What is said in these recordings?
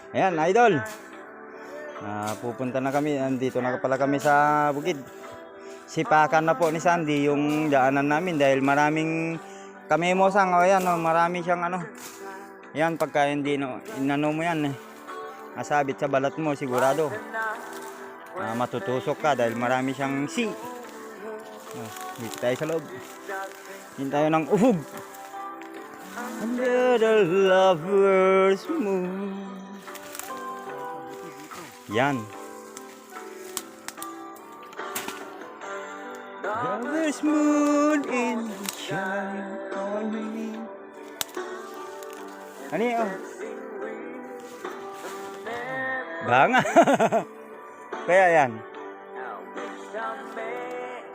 Ayan, idol. Pupunta na kami. Andito na pala kami sa bukid. Sipakan na po ni Sandy yung daanan namin dahil maraming kami mo sang. O yan, marami siyang ano. Yan, pagka hindi inano mo yan nasabit sa balat mo sigurado. Matutusok ka dahil marami siyang dito tayo sa loob. Dito tayo ng uhog. Under the lover's moon. Yan. Lover's moon in shine on me. Ano yun? Banga. Kaya yan.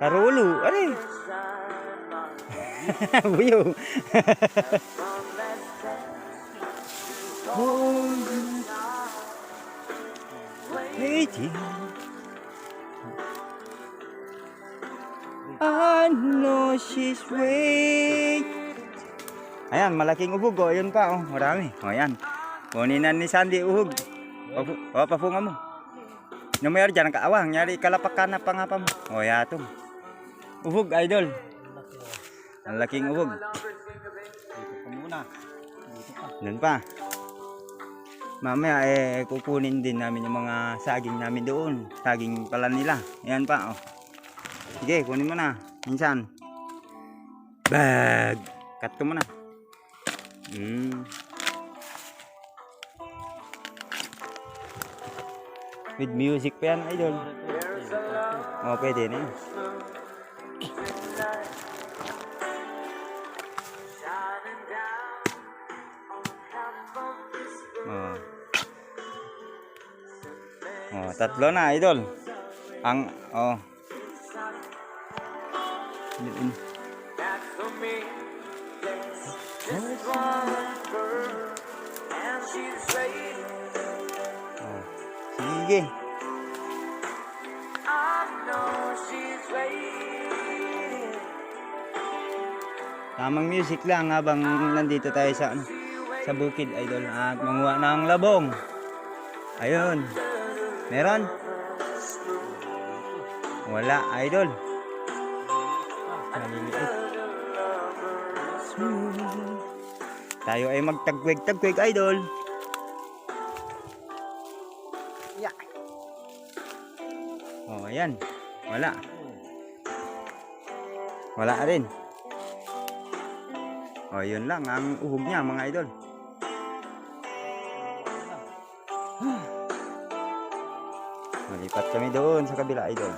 Karulu. Ano yun? Buyo. Waiting. I know she's waiting. Ayan, malaking uhog. Ayun pa. Marami. Ayan. Kunin na ni Sandy uhog. Pafunga mo. Numayar dyan ang kaawang. Nyari kalapak ka na pangapa mo. Yato. Uhog, idol. Ang laking uhog. Dito pa muna. Doon pa. Mamaya kukunin din namin yung mga saging namin doon. Saging pala nila. Ayan pa. Sige, kunin mo na. Minsan. Bag. Cut ko mo na. With music pa yan, idol. Pwede na yun. Tatlo na, idol. Sige. Tamang music lang habang nandito tayo sa bukid, idol, at manguha ng labong. Ayun. Meron? Wala, idol. Maliliit. Tayo ay magtagwig-tagwig, idol. Yeah. Ayan. Wala. Wala rin. Yun lang ang uhog niya, mga idol. Malipat kami doon sa kabila, idol.